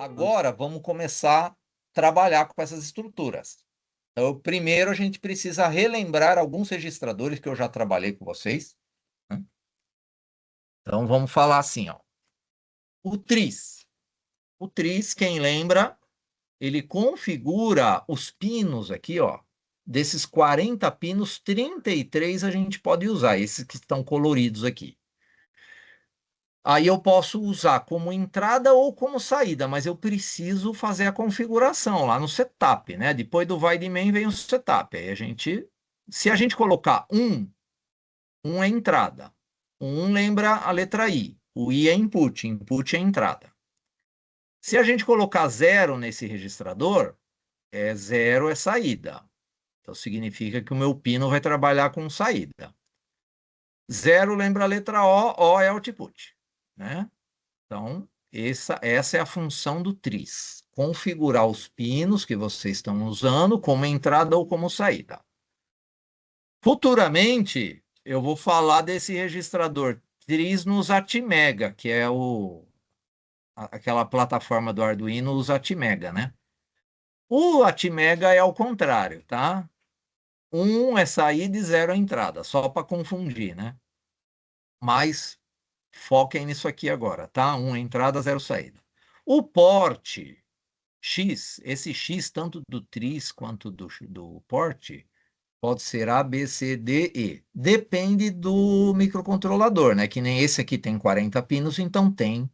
Agora vamos começar a trabalhar com essas estruturas. Então, primeiro a gente precisa relembrar alguns registradores que eu já trabalhei com vocês, né? Então vamos falar assim, ó. O tris. O tris, quem lembra, ele configura os pinos aqui, ó. Desses 40 pinos, 33 a gente pode usar, esses que estão coloridos aqui. Aí eu posso usar como entrada ou como saída, mas eu preciso fazer a configuração lá no setup, né? Depois do vai de main vem o setup. Aí se a gente colocar um é entrada. O lembra a letra I. O I é input, input é entrada. Se a gente colocar 0 nesse registrador, 0 é saída. Então significa que o meu pino vai trabalhar com saída. 0 lembra a letra O é output, né? Então, essa é a função do tris. Configurar os pinos que vocês estão usando como entrada ou como saída. Futuramente, eu vou falar desse registrador tris no Zatmega, que é aquela plataforma do Arduino, o Zatmega, né? O Atmega é ao contrário, tá? 1 é saída e 0 é entrada, só para confundir, né? Mas foquem nisso aqui agora, tá? 1 é entrada, 0 saída. O porte X, esse X, tanto do tris quanto do porte, pode ser A, B, C, D, E. Depende do microcontrolador, né? Que nem esse aqui tem 40 pinos, então tem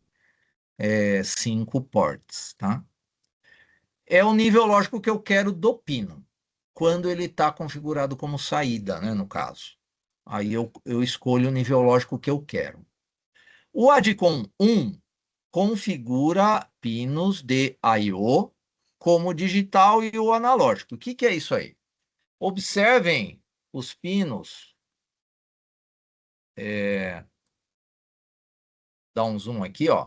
5 ports, tá? É o nível lógico que eu quero do pino, quando ele está configurado como saída, né? No caso. Aí eu escolho o nível lógico que eu quero. O ADCOM 1 configura pinos de I/O como digital e o analógico. O que é isso aí? Observem os pinos. Dá um zoom aqui, ó.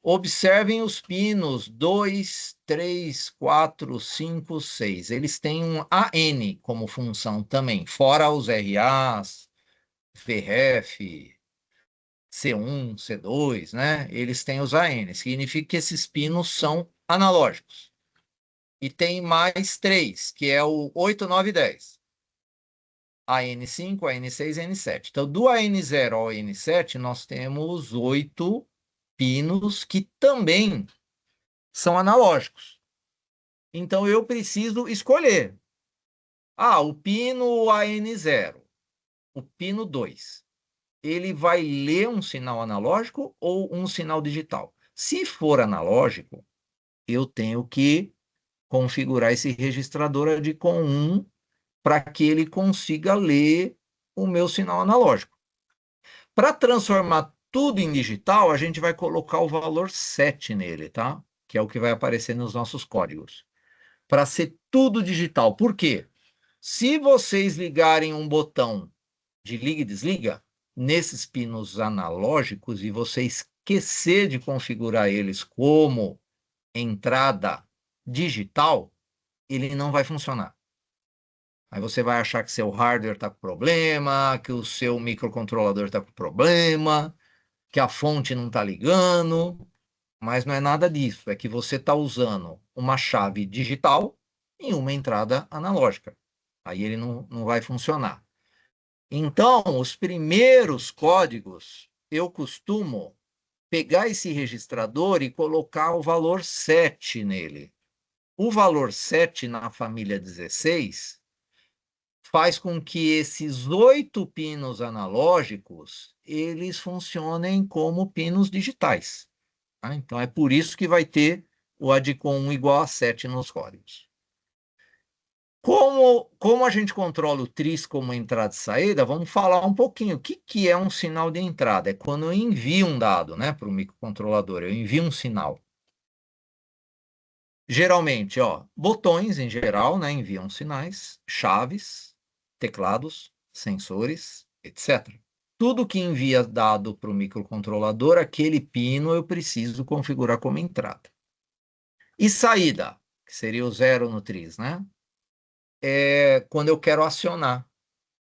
Observem os pinos 2, 3, 4, 5, 6. Eles têm um AN como função também, fora os RAs, VRF, C1, C2, né? Eles têm os AN. Significa que esses pinos são analógicos. E tem mais 3, que é o 8, 9 e 10. AN5, AN6 e AN7. Então, do AN0 ao AN7, nós temos 8 pinos que também são analógicos. Então, eu preciso escolher. O pino AN0, o pino 2, ele vai ler um sinal analógico ou um sinal digital? Se for analógico, eu tenho que configurar esse registrador de com 1 para que ele consiga ler o meu sinal analógico. Para transformar tudo em digital, a gente vai colocar o valor 7 nele, tá? Que é o que vai aparecer nos nossos códigos. Para ser tudo digital. Por quê? Se vocês ligarem um botão de liga e desliga nesses pinos analógicos e você esquecer de configurar eles como entrada digital, ele não vai funcionar. Aí você vai achar que seu hardware está com problema, que o seu microcontrolador está com problema, que a fonte não está ligando, mas não é nada disso. É que você está usando uma chave digital em uma entrada analógica. Aí ele não vai funcionar. Então, os primeiros códigos, eu costumo pegar esse registrador e colocar o valor 7 nele. O valor 7 na família 16 faz com que esses 8 pinos analógicos eles funcionem como pinos digitais. Tá? Então, é por isso que vai ter o ADCOM 1 igual a 7 nos códigos. Como a gente controla o tris como entrada e saída, vamos falar um pouquinho. O que é um sinal de entrada? É quando eu envio um dado, né, para o microcontrolador. Eu envio um sinal. Geralmente, ó, botões em geral, né, enviam sinais, chaves, teclados, sensores, etc. Tudo que envia dado para o microcontrolador, aquele pino eu preciso configurar como entrada. E saída, que seria o 0 no tris, né? É quando eu quero acionar,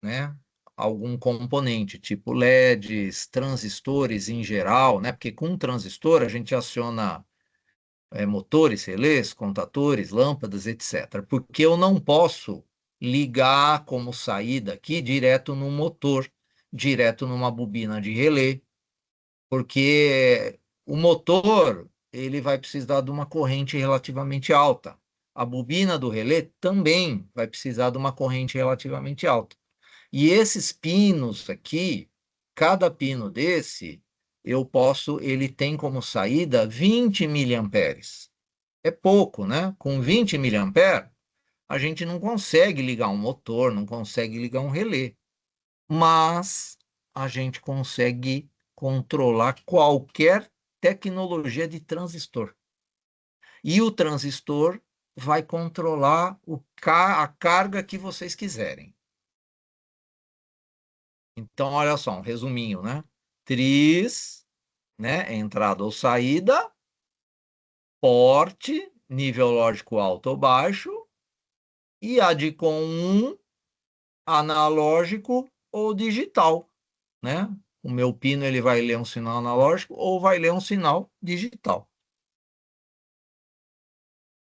né, algum componente, tipo LEDs, transistores em geral, né? Porque com um transistor a gente aciona motores, relés, contadores, lâmpadas, etc. Porque eu não posso ligar como saída aqui direto no motor, direto numa bobina de relé, porque o motor ele vai precisar de uma corrente relativamente alta. A bobina do relé também vai precisar de uma corrente relativamente alta. E esses pinos aqui, cada pino desse, ele tem como saída 20 miliamperes. É pouco, né? Com 20 miliamperes, a gente não consegue ligar um motor, não consegue ligar um relé. Mas a gente consegue controlar qualquer tecnologia de transistor. E o transistor vai controlar a carga que vocês quiserem. Então, olha só, um resuminho, né? Tris, né? Entrada ou saída, porte, nível lógico alto ou baixo, e ADCOM 1, analógico ou digital, né? O meu pino ele vai ler um sinal analógico ou vai ler um sinal digital.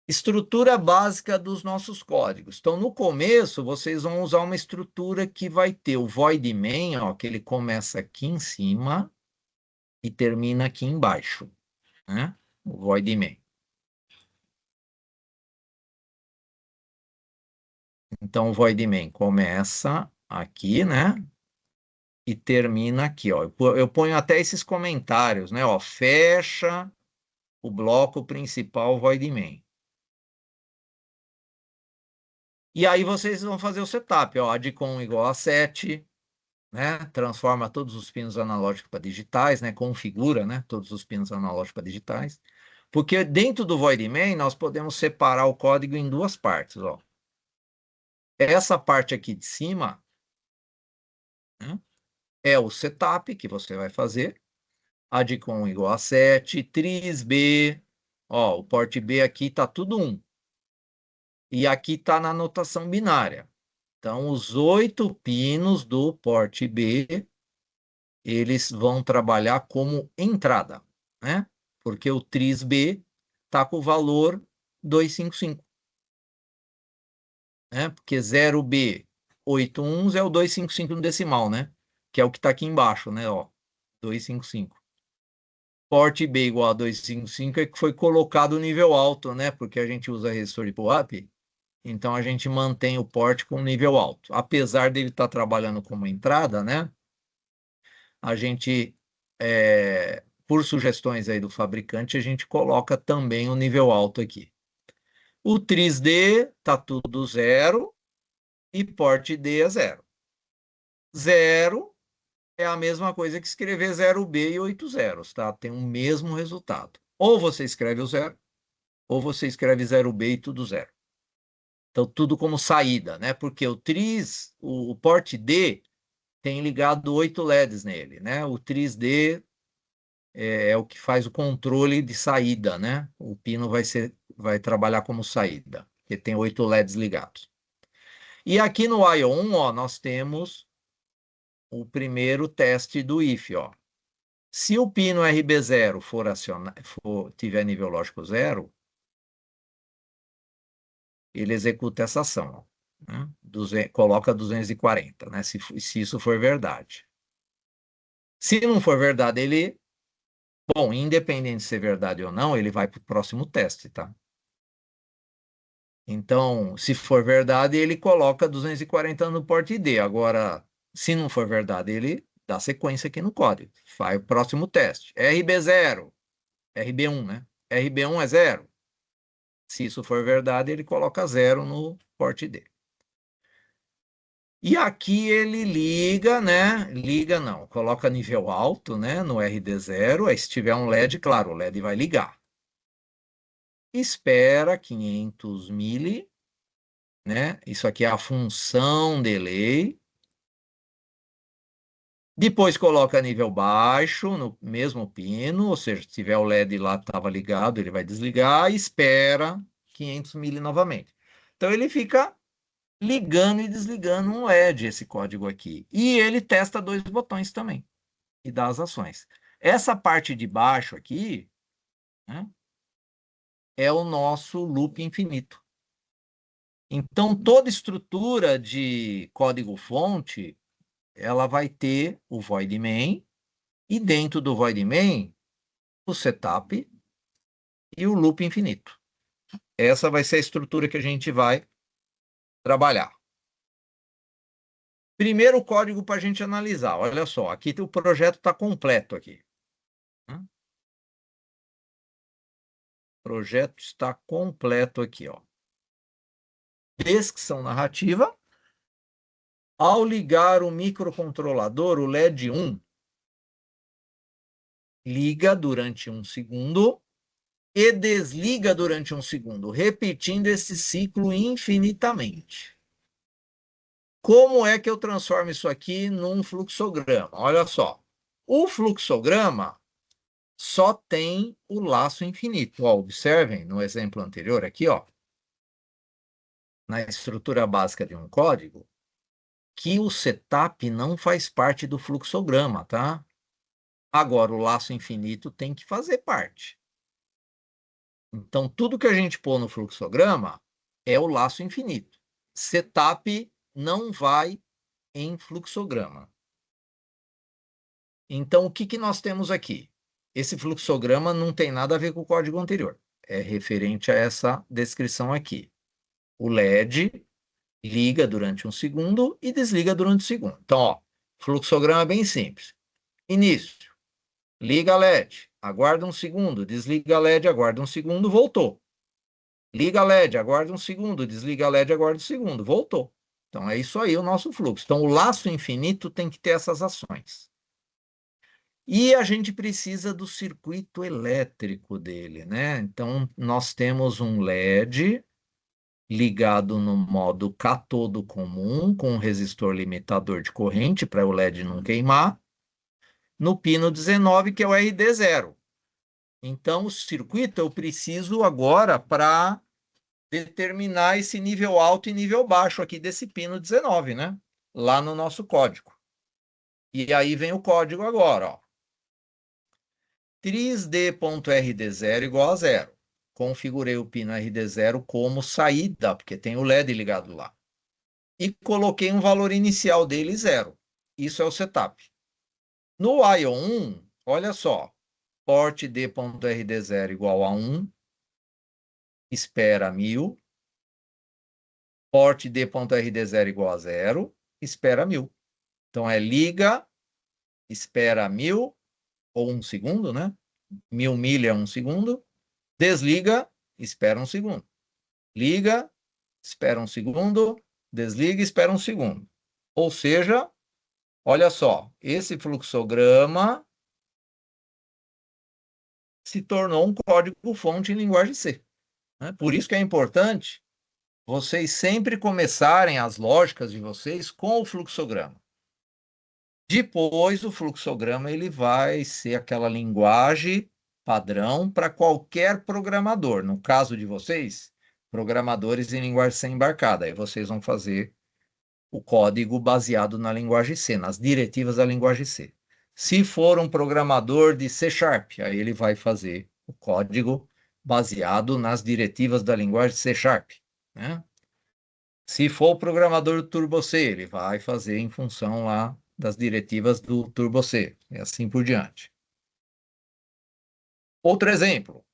Estrutura básica dos nossos códigos. Então, no começo, vocês vão usar uma estrutura que vai ter o void main, ó, que ele começa aqui em cima e termina aqui embaixo, né? O void main. Então, o void main começa aqui, né? E termina aqui, ó. Eu ponho até esses comentários, né? Ó, fecha o bloco principal void main. E aí vocês vão fazer o setup, ó, ADCOM igual a 7, né? Transforma todos os pinos analógicos para digitais, né? Configura, né? Todos os pinos analógicos para digitais. Porque dentro do void main nós podemos separar o código em duas partes, ó. Essa parte aqui de cima, né, é o setup que você vai fazer. ADCOM igual a 7, tris B, ó, o porte B aqui está tudo 1. E aqui está na notação binária. Então, os 8 pinos do porte B, eles vão trabalhar como entrada, né? Porque o tris B está com o valor 255, né? Porque 0B 8 uns é o 255 no decimal, né? Que é o que está aqui embaixo, né? Ó, 255. Porte B igual a 255 é que foi colocado o nível alto, né? Porque a gente usa resistor de pull-up, então a gente mantém o porte com nível alto. Apesar dele estar trabalhando como entrada, né? A gente, por sugestões aí do fabricante, a gente coloca também o nível alto aqui. O tris D tá tudo zero e porte D é zero. Zero é a mesma coisa que escrever 0B e 8 zeros, tá? Tem o mesmo resultado. Ou você escreve o zero, ou você escreve 0B e tudo zero. Então, tudo como saída, né? Porque o tris, o porte D, tem ligado 8 LEDs nele, né? O tris D é o que faz o controle de saída, né? O pino vai trabalhar como saída, porque tem 8 LEDs ligados. E aqui no IO1, ó, nós temos o primeiro teste do if, ó. Se o pino RB0 tiver nível lógico zero, ele executa essa ação, né? Coloca 240, né? Se isso for verdade. Se não for verdade, bom, independente de ser verdade ou não, ele vai para o próximo teste, tá? Então, se for verdade, ele coloca 240 no porte D. Agora, se não for verdade, ele dá sequência aqui no código. Faz o próximo teste. RB0, RB1, né? RB1 é zero. Se isso for verdade, ele coloca zero no porte D. E aqui ele liga, né? Liga não, coloca nível alto, né? No RD0. Aí se tiver um LED, claro, o LED vai ligar. Espera 500 mili, né? Isso aqui é a função delay. Depois coloca nível baixo no mesmo pino, ou seja, se tiver o LED lá estava ligado, ele vai desligar e espera 500 mili novamente. Então ele fica ligando e desligando um LED, esse código aqui. E ele testa dois botões também e dá as ações. Essa parte de baixo aqui, né, é o nosso loop infinito. Então, toda estrutura de código-fonte, ela vai ter o void main, e dentro do void main, o setup e o loop infinito. Essa vai ser a estrutura que a gente vai trabalhar. Primeiro código para a gente analisar. Olha só, aqui o projeto está completo aqui. O projeto está completo aqui, ó. Descrição narrativa. Ao ligar o microcontrolador, o LED 1, liga durante 1 segundo e desliga durante 1 segundo, repetindo esse ciclo infinitamente. Como é que eu transformo isso aqui num fluxograma? Olha só. O fluxograma só tem o laço infinito. Ó, observem no exemplo anterior aqui, ó, na estrutura básica de um código, que o setup não faz parte do fluxograma, tá? Agora, o laço infinito tem que fazer parte. Então, tudo que a gente pôr no fluxograma é o laço infinito. Setup não vai em fluxograma. Então, o que que nós temos aqui? Esse fluxograma não tem nada a ver com o código anterior. É referente a essa descrição aqui. O LED liga durante 1 segundo e desliga durante 1 segundo. Então, ó, fluxograma bem simples. Início. Liga LED, aguarda 1 segundo, desliga LED, aguarda 1 segundo, voltou. Liga LED, aguarda 1 segundo, desliga LED, aguarda 1 segundo, voltou. Então, é isso aí o nosso fluxo. Então, o laço infinito tem que ter essas ações. E a gente precisa do circuito elétrico dele, né? Então, nós temos um LED ligado no modo catodo comum, com um resistor limitador de corrente, para o LED não queimar, no pino 19, que é o RD0. Então, o circuito eu preciso agora para determinar esse nível alto e nível baixo aqui desse pino 19, né? Lá no nosso código. E aí vem o código agora, ó. trisd.rd0 igual a 0. Configurei o pino RD0 como saída, porque tem o LED ligado lá. E coloquei um valor inicial dele 0. Isso é o setup. No IO1, olha só, port d.rd0 igual a 1, espera 1000, port d.rd0 igual a 0, espera 1000. Então, é liga, espera 1000, ou 1 segundo, né? 1000 milha, 1 segundo. Desliga, espera 1 segundo. Liga, espera 1 segundo. Desliga, espera 1 segundo. Ou seja, olha só, esse fluxograma se tornou um código-fonte em linguagem C. Né? Por isso que é importante vocês sempre começarem as lógicas de vocês com o fluxograma. Depois, o fluxograma ele vai ser aquela linguagem padrão para qualquer programador. No caso de vocês, programadores em linguagem C embarcada. Aí vocês vão fazer o código baseado na linguagem C, nas diretivas da linguagem C. Se for um programador de C Sharp, aí ele vai fazer o código baseado nas diretivas da linguagem C Sharp, né? Se for o programador do Turbo C, ele vai fazer em função lá das diretivas do Turbo C, e assim por diante. Outro exemplo.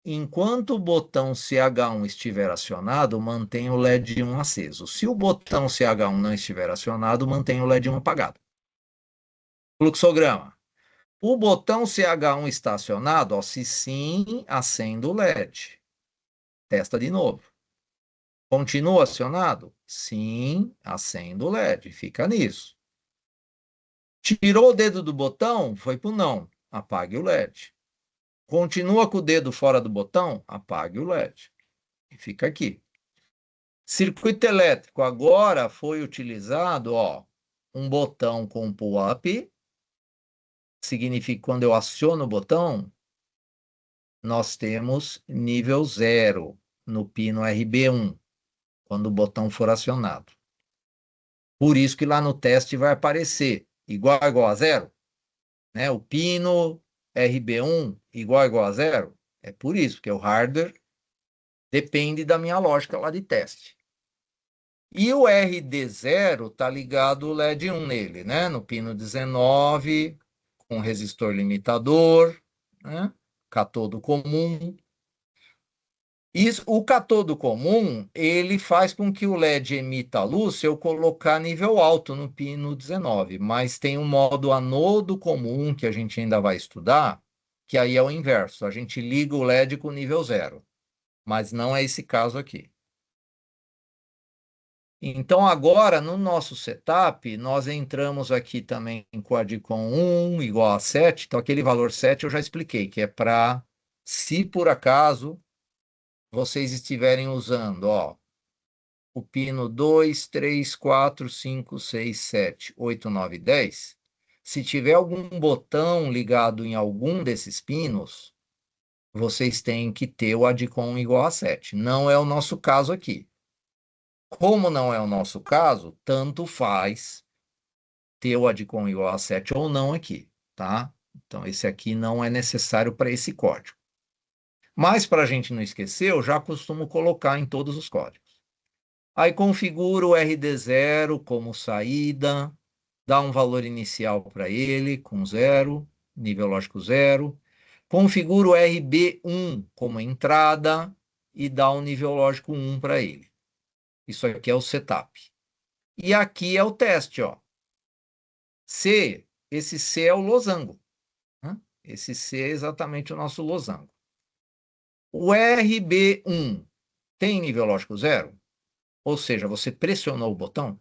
Enquanto o botão CH1 estiver acionado, mantenha o LED 1 aceso. Se o botão CH1 não estiver acionado, mantenha o LED 1 apagado. Fluxograma. O botão CH1 está acionado? Ó, se sim, acenda o LED. Testa de novo. Continua acionado? Sim, acenda o LED. Fica nisso. Tirou o dedo do botão? Foi para o não. Apague o LED. Continua com o dedo fora do botão? Apague o LED. E fica aqui. Circuito elétrico. Agora foi utilizado, ó, um botão com pull-up. Significa que quando eu aciono o botão, nós temos nível 0 no pino RB1, quando o botão for acionado. Por isso que lá no teste vai aparecer igual a 0, né? O pino RB1 igual a 0. É por isso, porque o hardware depende da minha lógica lá de teste. E o RD0 está ligado o LED 1 nele, né? No pino 19, com resistor limitador, né? Catodo comum. Isso, o catodo comum, ele faz com que o LED emita luz se eu colocar nível alto no pino 19, mas tem um modo anodo comum que a gente ainda vai estudar, que aí é o inverso, a gente liga o LED com nível 0, mas não é esse caso aqui. Então, agora, no nosso setup, nós entramos aqui também em Quadcom 1 igual a 7, então aquele valor 7 eu já expliquei, que é para, se por acaso vocês estiverem usando, ó, o pino 2, 3, 4, 5, 6, 7, 8, 9, 10, se tiver algum botão ligado em algum desses pinos, vocês têm que ter o ADCOM igual a 7. Não é o nosso caso aqui. Como não é o nosso caso, tanto faz ter o ADCOM igual a 7 ou não aqui, tá? Então, esse aqui não é necessário para esse código. Mas, para a gente não esquecer, eu já costumo colocar em todos os códigos. Aí configuro o RD0 como saída, dá um valor inicial para ele com 0, nível lógico 0. Configuro o RB1 como entrada e dá um nível lógico 1 para ele. Isso aqui é o setup. E aqui é o teste, ó. C, esse C é o losango, né? Esse C é exatamente o nosso losango. O RB1 tem nível lógico 0? Ou seja, você pressionou o botão?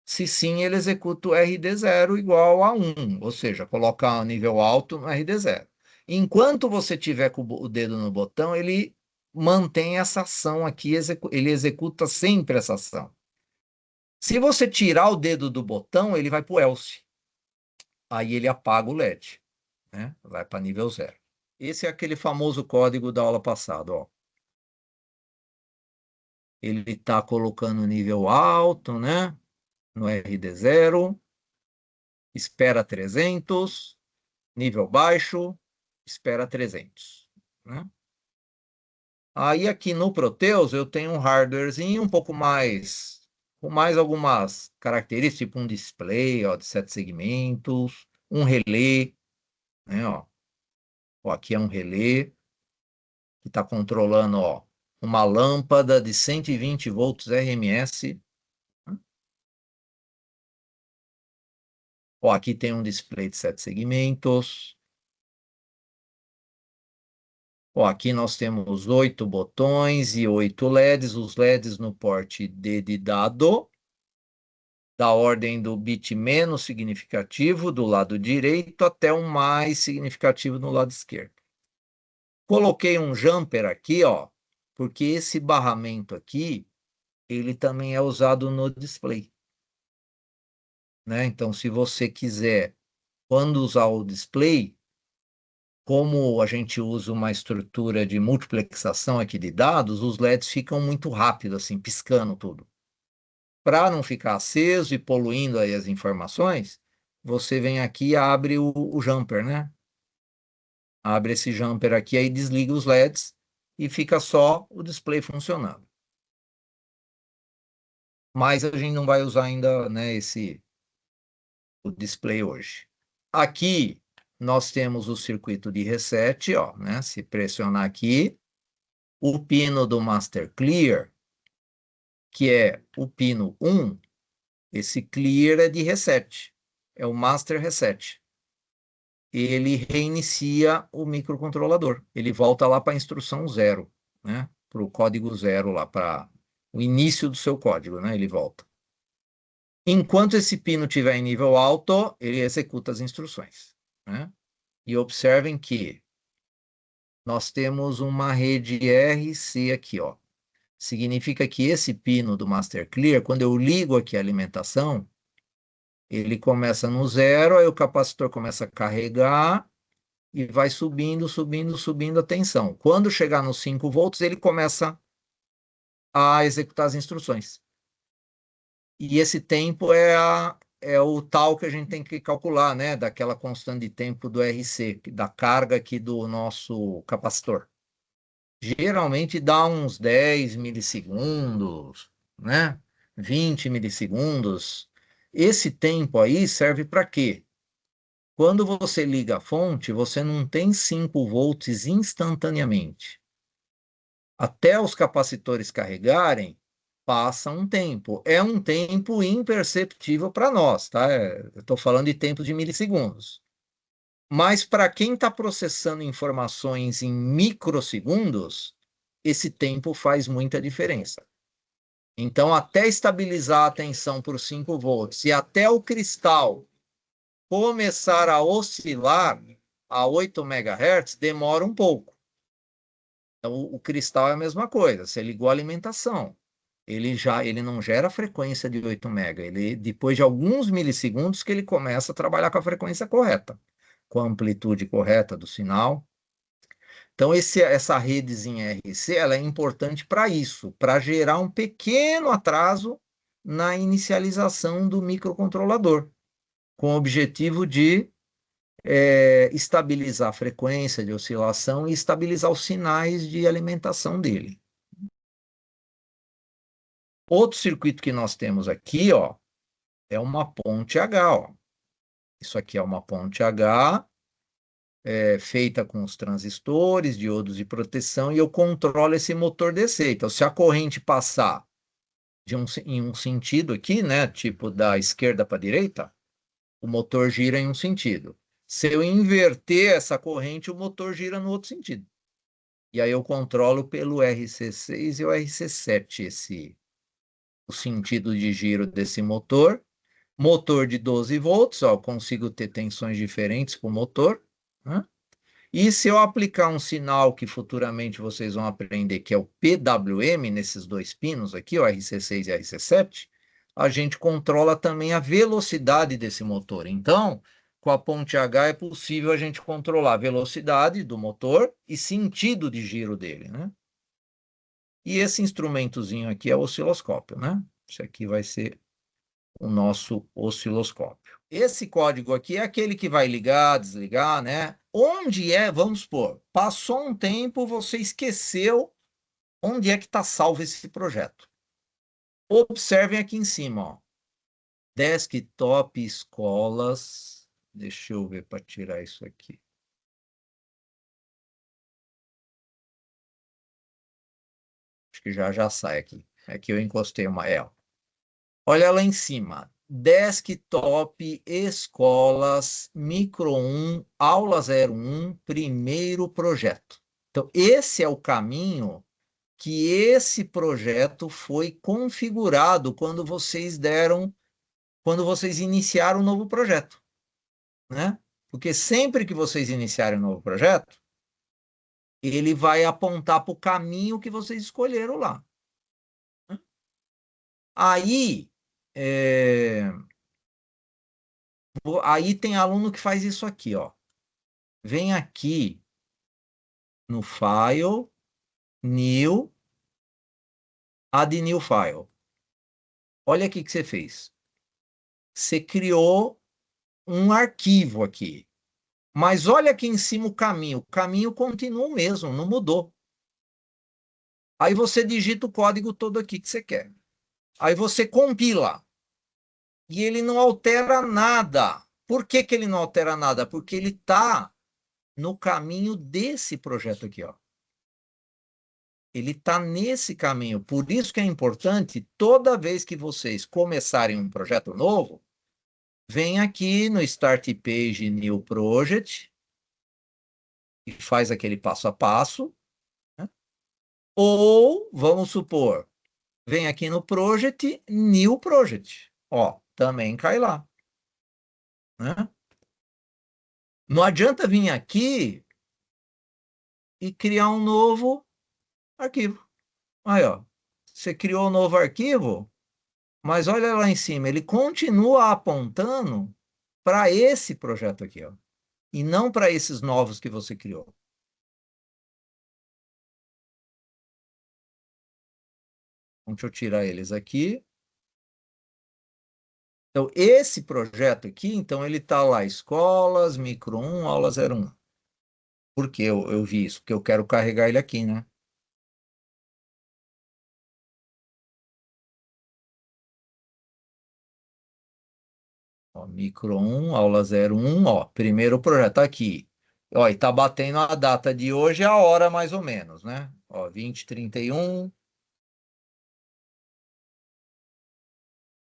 Se sim, ele executa o RD0 igual a 1, ou seja, coloca nível alto no RD0. Enquanto você tiver com o dedo no botão, ele mantém essa ação aqui, ele executa sempre essa ação. Se você tirar o dedo do botão, ele vai para o else. Aí ele apaga o LED, né? Vai para nível 0. Esse é aquele famoso código da aula passada, ó. Ele está colocando nível alto, né? No RD0, espera 300, nível baixo, espera 300, né? Aí aqui no Proteus eu tenho um hardwarezinho um pouco mais, com mais algumas características, tipo um display, ó, de 7 segmentos, um relé, né, ó. Ó, aqui é um relé que está controlando, ó, uma lâmpada de 120 volts RMS. Ó, aqui tem um display de 7 segmentos. Ó, aqui nós temos 8 botões e 8 LEDs, os LEDs no porte D de dado, da ordem do bit menos significativo do lado direito até o mais significativo no lado esquerdo. Coloquei um jumper aqui, ó, porque esse barramento aqui, ele também é usado no display, né? Então, se você quiser, quando usar o display, como a gente usa uma estrutura de multiplexação aqui de dados, os LEDs ficam muito rápido, assim, piscando tudo. Para não ficar aceso e poluindo aí as informações, você vem aqui e abre o jumper, né? Abre esse jumper aqui, aí desliga os LEDs e fica só o display funcionando. Mas a gente não vai usar ainda, né, o display hoje. Aqui nós temos o circuito de reset, ó, né? Se pressionar aqui, o pino do Master Clear, que é o pino 1, esse clear é de reset, é o Master Reset. Ele reinicia o microcontrolador, ele volta lá para a instrução 0, né? Para o código 0 lá, para o início do seu código, né? Ele volta. Enquanto esse pino estiver em nível alto, ele executa as instruções, né? E observem que nós temos uma rede RC aqui, ó. Significa que esse pino do Master Clear, quando eu ligo aqui a alimentação, ele começa no 0, aí o capacitor começa a carregar e vai subindo, subindo, subindo a tensão. Quando chegar nos 5 volts, ele começa a executar as instruções. E esse tempo é o tal que a gente tem que calcular, né? Daquela constante de tempo do RC, da carga aqui do nosso capacitor. geralmente dá uns 10 milissegundos, né? 20 milissegundos. Esse tempo aí serve para quê? Quando você liga a fonte, você não tem 5 volts instantaneamente. Até os capacitores carregarem, passa um tempo. É um tempo imperceptível para nós, tá? Eu estou falando de tempo de milissegundos. Mas para quem está processando informações em microsegundos, esse tempo faz muita diferença. Então, até estabilizar a tensão por 5 volts e até o cristal começar a oscilar a 8 megahertz, demora um pouco. Então, o cristal é a mesma coisa. Você ligou a alimentação. Ele não gera frequência de 8 mega. Ele, depois de alguns milissegundos que ele começa a trabalhar com a frequência correta, com a amplitude correta do sinal. Então, essa redezinha RC, ela é importante para isso, para gerar um pequeno atraso na inicialização do microcontrolador, com o objetivo de estabilizar a frequência de oscilação e estabilizar os sinais de alimentação dele. Outro circuito que nós temos aqui, ó, é uma ponte H, ó. Isso aqui é uma ponte H, feita com os transistores, diodos de proteção, e eu controlo esse motor DC. Então, se a corrente passar em um sentido aqui, né, tipo da esquerda para a direita, o motor gira em um sentido. Se eu inverter essa corrente, o motor gira no outro sentido. E aí eu controlo pelo RC6 e o RC7 o sentido de giro desse motor. Motor de 12 volts, ó, eu consigo ter tensões diferentes para o motor, né? E se eu aplicar um sinal que futuramente vocês vão aprender, que é o PWM, nesses dois pinos aqui, o RC6 e RC7, a gente controla também a velocidade desse motor. Então, com a ponte H é possível a gente controlar a velocidade do motor e sentido de giro dele, né? E esse instrumentozinho aqui é o osciloscópio, né? Isso aqui vai ser o nosso osciloscópio. Esse código aqui é aquele que vai ligar, desligar, né? Onde é, vamos supor, passou um tempo, você esqueceu onde é que está salvo esse projeto. Observem aqui em cima, ó. Desktop escolas. Deixa eu ver para tirar isso aqui. Acho que já sai aqui. Aqui eu encostei uma. Olha lá em cima. Desktop, escolas, micro 1, aula 01, primeiro projeto. Então, esse é o caminho que esse projeto foi configurado quando vocês iniciaram o novo projeto, né? Porque sempre que vocês iniciarem um novo projeto, ele vai apontar para o caminho que vocês escolheram lá. Aí, é, aí tem aluno que faz isso aqui, ó. Vem aqui no File, New, Add New File. Olha aqui que você fez. Você criou um arquivo aqui. Mas olha aqui em cima o caminho. O caminho continua o mesmo, não mudou. Aí você digita o código todo aqui que você quer. Aí você compila. E ele não altera nada. Por que que ele não altera nada? Porque ele está no caminho desse projeto aqui, ó. Ele está nesse caminho. Por isso que é importante, toda vez que vocês começarem um projeto novo, vem aqui no Start Page New Project e faz aquele passo a passo, né? Ou, vamos supor, vem aqui no Project, New Project. Ó, também cai lá, né? Não adianta vir aqui e criar um novo arquivo. Aí, ó, você criou um novo arquivo, mas olha lá em cima, ele continua apontando para esse projeto aqui, ó, e não para esses novos que você criou. Então, deixa eu tirar eles aqui. Então, esse projeto aqui, então, ele está lá, escolas, micro 1, aula 01. Por que eu vi isso? Porque eu quero carregar ele aqui, né? Ó, micro 1, aula 01, ó, primeiro projeto tá aqui. Ó, e tá batendo a data de hoje, a hora mais ou menos, né? Ó, 20h31.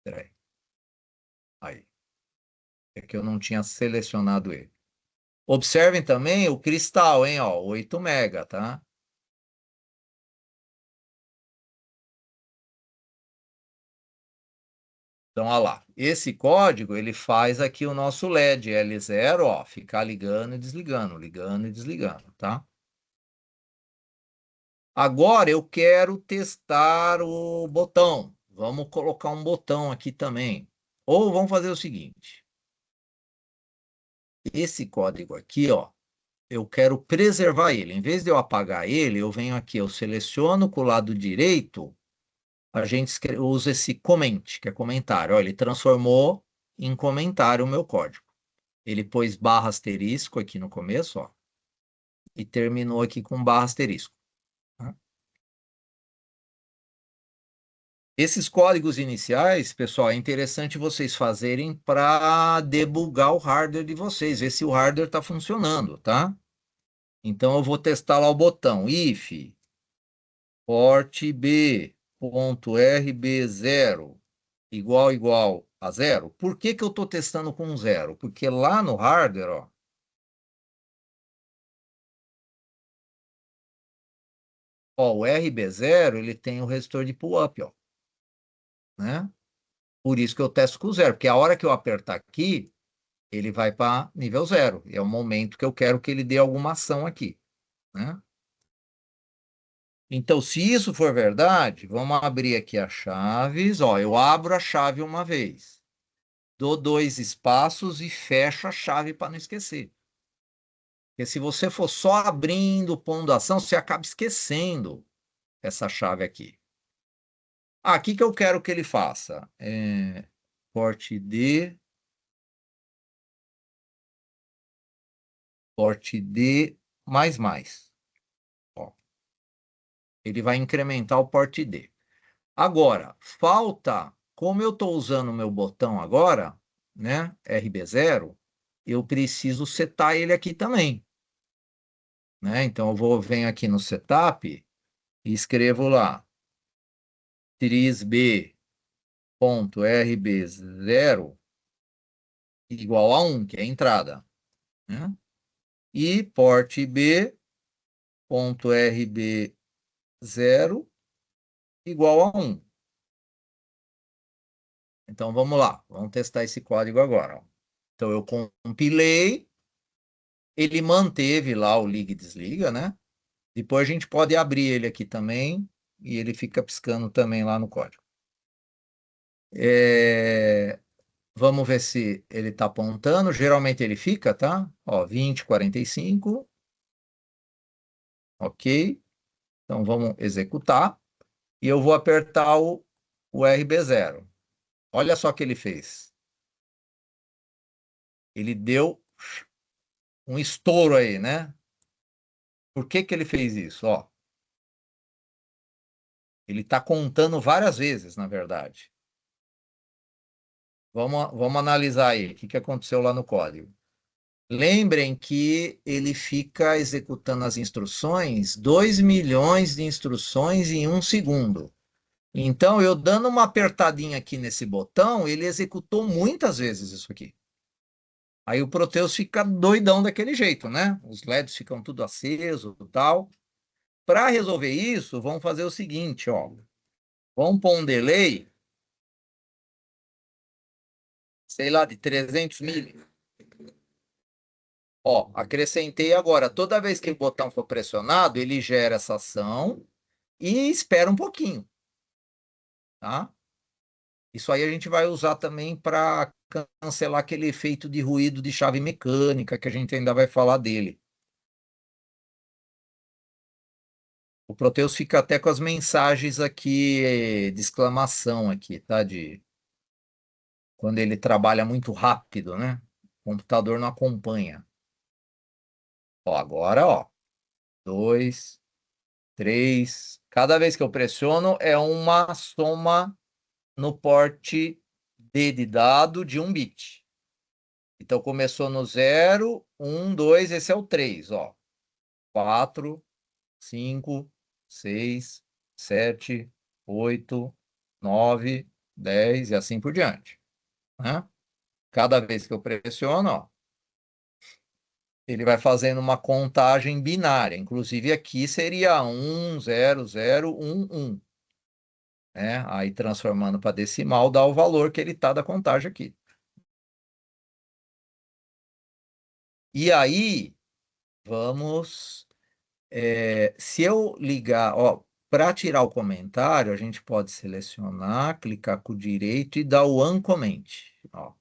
Peraí. Aí. É que eu não tinha selecionado ele. Observem também o cristal, hein? Ó, 8 mega, tá? Então, olha lá. Esse código, ele faz aqui o nosso LED L0, ó, ficar ligando e desligando, tá? Agora eu quero testar o botão. Vamos colocar um botão aqui também. Ou vamos fazer o seguinte. Esse código aqui, ó, eu quero preservar ele. Em vez de eu apagar ele, eu venho aqui, eu seleciono com o lado direito, a gente usa esse comment, que é comentário. Ó, ele transformou em comentário o meu código. Ele pôs barra asterisco aqui no começo, ó, e terminou aqui com barra asterisco. Tá? Esses códigos iniciais, pessoal, é interessante vocês fazerem para debugar o hardware de vocês, ver se o hardware está funcionando, tá? Então eu vou testar lá o botão if port b.rb0 igual a zero. Por que que eu estou testando com zero? Porque lá no hardware, ó, o RB0 ele tem o resistor de pull-up, ó, né? Por isso que eu testo com zero, porque a hora que eu apertar aqui, ele vai para nível zero. É o momento que eu quero que ele dê alguma ação aqui, né? Então, se isso for verdade, vamos abrir aqui as chaves. Ó, eu abro a chave uma vez, dou 2 espaços e fecho a chave para não esquecer. Porque se você for só abrindo, pondo ação, você acaba esquecendo essa chave aqui. Ah, o que que eu quero que ele faça? Porte D, porte D mais. Ó, ele vai incrementar o porte D. Agora, falta, como eu estou usando o meu botão agora, né, RB0, eu preciso setar ele aqui também, né? Então venho aqui no setup e escrevo lá trisb.rb0 igual a 1, que é a entrada, né? E porte b.rb0 igual a 1. Então vamos lá, vamos testar esse código agora. Ó. Então eu compilei, ele manteve lá o liga e desliga, né? Depois a gente pode abrir ele aqui também e ele fica piscando também lá no código. Vamos ver se ele está apontando. Geralmente ele fica, tá? Ó, 20:45. Ok. Então vamos executar. E eu vou apertar o RB0. Olha só o que ele fez. Ele deu um estouro aí, né? Por que que ele fez isso? Ó, ele está contando várias vezes, na verdade. Vamos analisar aí o que que aconteceu lá no código. Lembrem que ele fica executando as instruções, 2 milhões de instruções em 1 segundo. Então, eu dando uma apertadinha aqui nesse botão, ele executou muitas vezes isso aqui. Aí o Proteus fica doidão daquele jeito, né? Os LEDs ficam tudo aceso e tal. Para resolver isso, vamos fazer o seguinte, ó. Vamos pôr um delay, sei lá, de 300 milli. Ó, acrescentei agora. Toda vez que o botão for pressionado, ele gera essa ação e espera um pouquinho, tá? Isso aí a gente vai usar também para cancelar aquele efeito de ruído de chave mecânica, que a gente ainda vai falar dele. O Proteus fica até com as mensagens aqui de exclamação aqui, tá? Quando ele trabalha muito rápido, né? O computador não acompanha. Ó, agora, ó. 2, 3. Cada vez que eu pressiono é uma soma no porte D de dado de 1 bit. Então, começou no 0, 1, 2, esse é o 3, ó. 4, 5, 6, 7, 8, 9, 10 e assim por diante, né? Cada vez que eu pressiono, ó, ele vai fazendo uma contagem binária. Inclusive, aqui seria 1, 0, 0, 1, 1. Né? Aí, transformando para decimal, dá o valor que ele está da contagem aqui. E aí, vamos... se eu ligar... Ó, para tirar o comentário, a gente pode selecionar, clicar com o direito e dar o uncomment. Ó.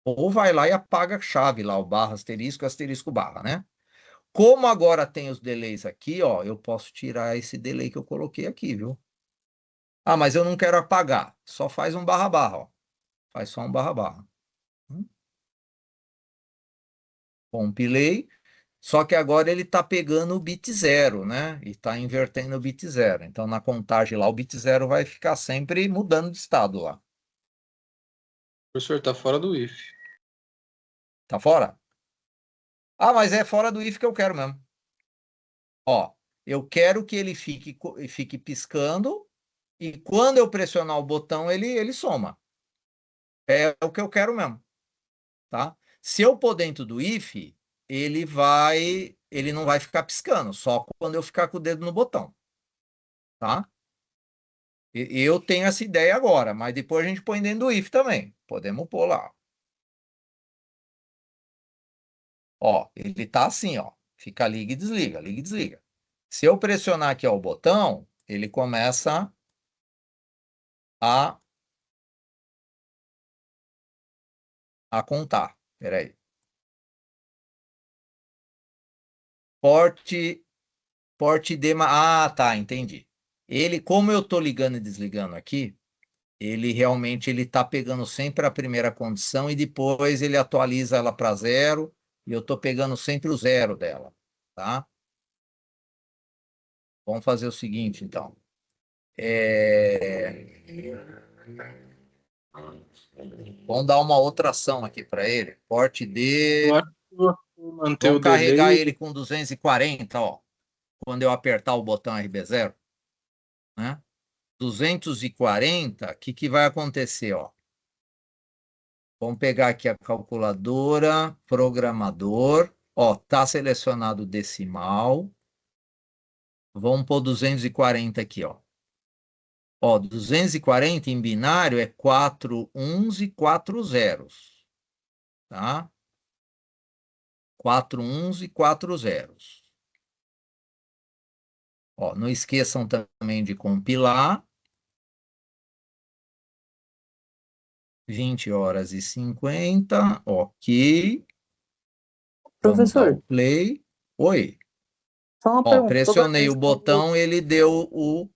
Ou vai lá e apaga a chave lá, o barra asterisco, asterisco barra, né? Como agora tem os delays aqui, ó, eu posso tirar esse delay que eu coloquei aqui, viu? Ah, mas eu não quero apagar. Só faz um barra barra, ó. Faz só um barra barra. Compilei. Só que agora ele está pegando o bit 0, né? E está invertendo o bit 0. Então, na contagem lá, o bit 0 vai ficar sempre mudando de estado lá. Professor, tá fora do if. Tá fora? Ah, mas é fora do if que eu quero mesmo. Ó, eu quero que ele fique piscando e quando eu pressionar o botão, ele soma. É o que eu quero mesmo, tá? Se eu pôr dentro do if, ele não vai ficar piscando, só quando eu ficar com o dedo no botão, tá? Eu tenho essa ideia agora, mas depois a gente põe dentro do if também. Podemos pôr lá. Ó, ele tá assim, ó. Fica liga e desliga, liga e desliga. Se eu pressionar aqui ó, o botão, ele começa a, a contar. Peraí. Porte, porte de... Ah, tá, entendi. Ele, como eu tô ligando e desligando aqui, ele realmente ele tá pegando sempre a primeira condição e depois ele atualiza ela para 0 e eu tô pegando sempre o 0 dela, tá? Vamos fazer o seguinte, então. Vamos dar uma outra ação aqui para ele. Porte Eu D. acho que eu vou manter o Vamos carregar delay. ele com 240, ó. Quando eu apertar o botão RB0, né? 240, o que vai acontecer, ó? Vamos pegar aqui a calculadora, programador. Ó, tá selecionado o decimal. Vamos pôr 240 aqui, ó. Ó, 240 em binário é 4 uns e 4 zeros, tá? 4 uns e 4 zeros. Ó, não esqueçam também de compilar. 20h50, ok. Vamos dar o Professor, play. Oi. só uma Ó, pergunta. Toda pressionei vez o que eu... botão, ele deu o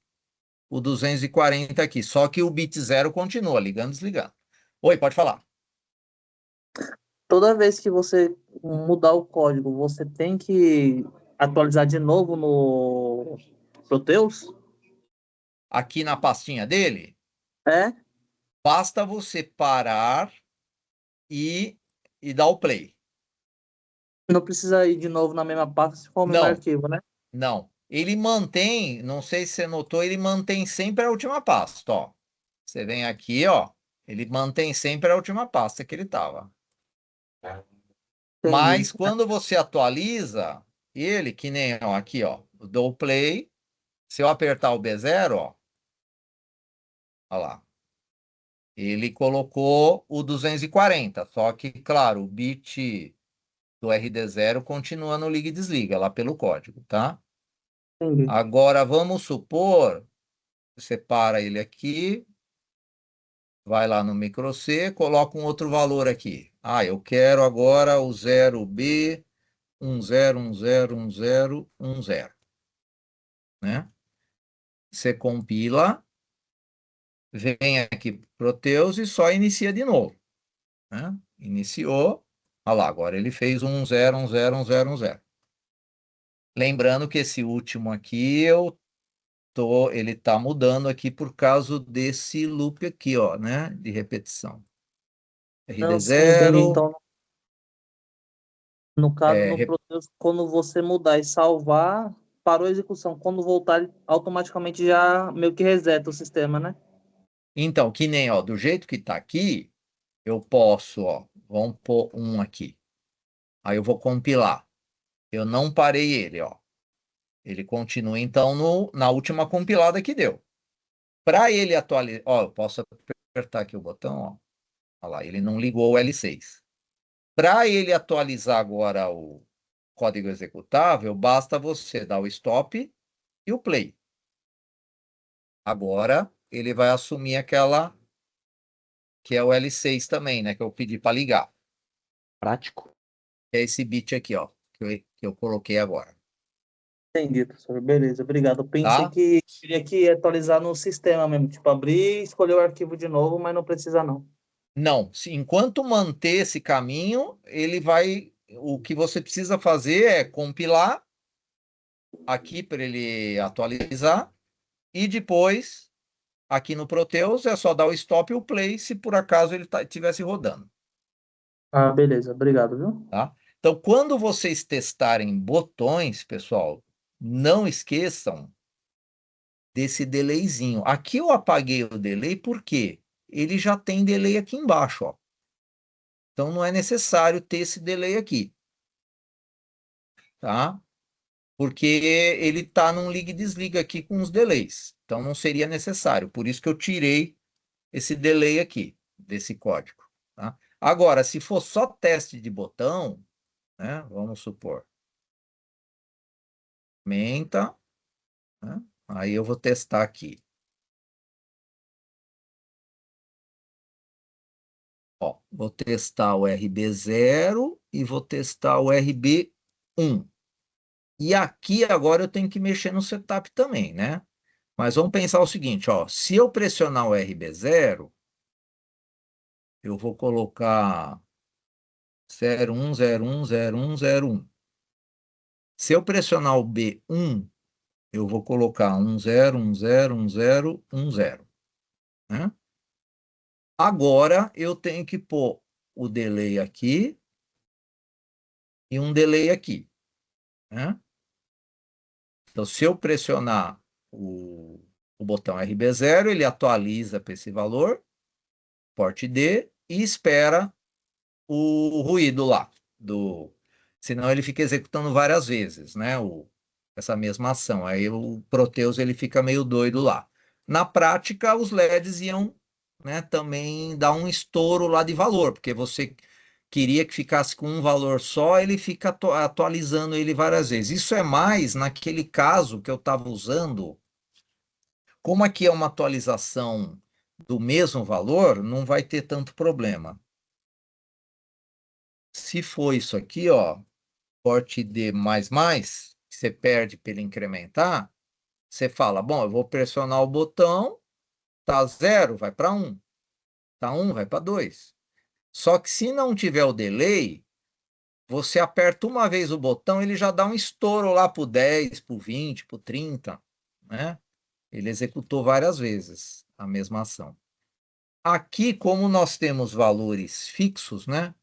240 aqui. Só que o bit 0 continua ligando e desligando. Oi, pode falar. Toda vez que você mudar o código, você tem que atualizar de novo no Proteus? Aqui na pastinha dele, É? basta você parar e, e dar o play. Não precisa ir de novo na mesma pasta se for o mesmo Não, arquivo, né? não. Ele mantém, não sei se você notou, ele mantém sempre a última pasta, ó. Você vem aqui, ó, ele mantém sempre a última pasta que ele estava. Entendi. Mas quando você atualiza ele, que nem ó, aqui, ó, eu dou o play, se eu apertar o B0, ó, olha lá, ele colocou o 240, só que, claro, o bit do RD0 continua no liga e desliga, lá pelo código, tá? Entendi. Agora, vamos supor, você para ele aqui, vai lá no micro C, coloca um outro valor aqui. Ah, eu quero agora o 0B 10101010, né? Você compila, vem aqui Proteus e só inicia de novo, né? Iniciou, olha lá, agora ele fez 10101010. Lembrando que esse último aqui ele tá mudando aqui por causa desse loop aqui, ó, né? De repetição. RD Não, sim, entendi. 0, Então, No caso, É, no Proteus, quando você mudar e salvar, parou a execução. Quando voltar, ele automaticamente já meio que reseta o sistema, né? então, que nem, ó, do jeito que tá aqui, eu posso, ó, vamos pôr um aqui. Aí eu vou compilar. Eu não parei ele, ó. Ele continua, então, na última compilada que deu. Para ele atualizar, ó, eu posso apertar aqui o botão, ó. Olha lá, ele não ligou o L6. Para ele atualizar agora o código executável, basta você dar o stop e o play. Agora ele vai assumir aquela que é o L6 também, né? Que eu pedi para ligar. Prático. É esse bit aqui, ó, que eu coloquei agora. Entendi, professor. Beleza, obrigado. Eu pensei Tá? que teria que atualizar no sistema mesmo, tipo, abrir e escolher o arquivo de novo, mas não precisa não. Não, enquanto manter esse caminho, ele vai. O que você precisa fazer é compilar aqui para ele atualizar e depois aqui no Proteus é só dar o stop e o play se por acaso ele estivesse rodando, Ah, beleza, obrigado, viu? tá? Então, quando vocês testarem botões, pessoal, não esqueçam desse delayzinho. Aqui eu apaguei o delay porque ele já tem delay aqui embaixo, ó. Então não é necessário ter esse delay aqui, tá? Porque ele está num liga e desliga aqui com os delays. Então não seria necessário. Por isso que eu tirei esse delay aqui desse código, tá? Agora, se for só teste de botão, né? Vamos supor, menta, né? Aí eu vou testar aqui. Ó, vou testar o RB0 e vou testar o RB1. E aqui agora eu tenho que mexer no setup também, né? Mas vamos pensar o seguinte, ó, se eu pressionar o RB0, eu vou colocar 01010101. Se eu pressionar o B1, eu vou colocar 10101010, né? Agora eu tenho que pôr o delay aqui e um delay aqui, né? Então, se eu pressionar o botão RB0, ele atualiza para esse valor, porte D, e espera o ruído lá. Senão ele fica executando várias vezes, né? Essa mesma ação. Aí o Proteus ele fica meio doido lá. Na prática, os LEDs iam, né, também dar um estouro lá de valor, porque você queria que ficasse com um valor só, ele fica atualizando ele várias vezes. Isso é mais naquele caso que eu estava usando. Como aqui é uma atualização do mesmo valor, não vai ter tanto problema. Se for isso aqui, ó, porte D++, que você perde para ele incrementar, você fala, bom, eu vou pressionar o botão, tá 0, vai para 1. Tá 1, vai para 2. Só que se não tiver o delay, você aperta uma vez o botão, ele já dá um estouro lá para o 10, para o 20, para o 30, né? Ele executou várias vezes a mesma ação. Aqui, como nós temos valores fixos, né?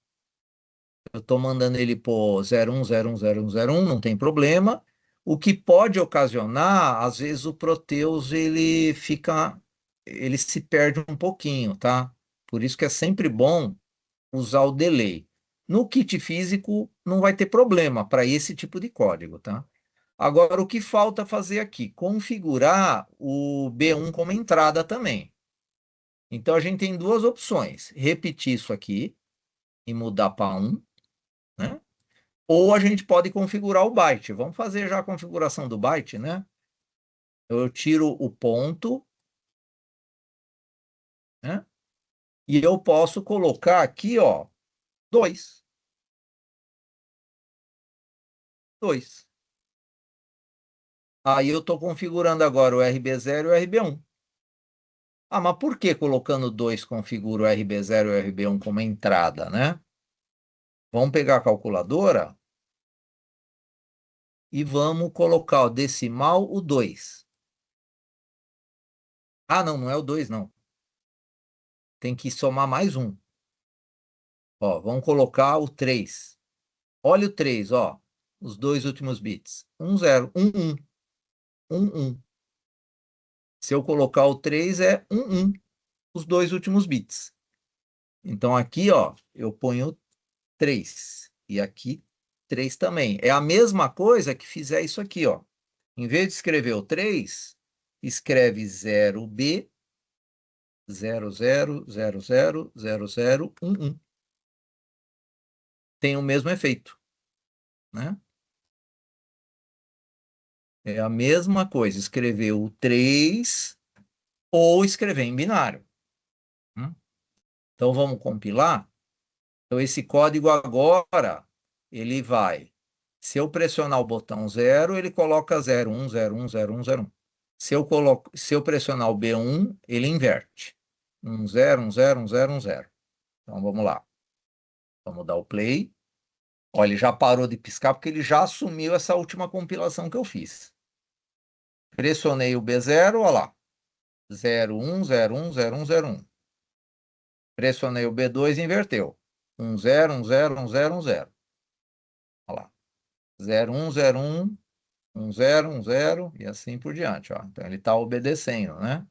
Eu estou mandando ele por 01010101, não tem problema. O que pode ocasionar, às vezes o Proteus ele se perde um pouquinho, tá? Por isso que é sempre bom usar o delay. No kit físico não vai ter problema para esse tipo de código, tá? Agora, o que falta fazer aqui? Configurar o B1 como entrada também. Então, a gente tem duas opções: repetir isso aqui e mudar para 1, né? Ou a gente pode configurar o byte. Vamos fazer já a configuração do byte, né? Eu tiro o ponto, né? E eu posso colocar aqui, ó, 2. 2. Aí eu estou configurando agora o RB0 e o RB1. Ah, mas por que colocando 2 configura o RB0 e o RB1 como entrada, né? Vamos pegar a calculadora e vamos colocar o decimal o 2. Ah, não, não é o 2, não. Tem que somar mais um. Ó, vamos colocar o 3. Olha o 3, ó. Os dois últimos bits. 1, 0, 1, 1. 1, 1. Se eu colocar o 3, é 1, 1. Os dois últimos bits. Então, aqui, ó, eu ponho 3. E aqui, 3 também. É a mesma coisa que fizer isso aqui, ó. Em vez de escrever o 3, escreve 0B, 0, 0, 0, 0, 0, 0, 1, 1. Tem o mesmo efeito, né? É a mesma coisa, escrever o 3 ou escrever em binário. Então, vamos compilar. Então, esse código agora, ele vai... Se eu pressionar o botão 0, ele coloca 0, 1, 0, 1, 0, 1, 0, 1. Se eu pressionar o B1, ele inverte. 1, 0, 1, 0, 1, 0, 1, 0. Então, vamos lá. Vamos dar o play. Olha, ele já parou de piscar porque ele já assumiu essa última compilação que eu fiz. Pressionei o B0, olha lá. 0, 1, 0, 1, 0, 1, 0, 1. Pressionei o B2 e inverteu. 1, 0, 1, 0, 1, 0, 1, 0. Olha lá. 0, 1, 0, 1, 1, 0, 1, 0 e assim por diante. Ó. Então, ele está obedecendo, né?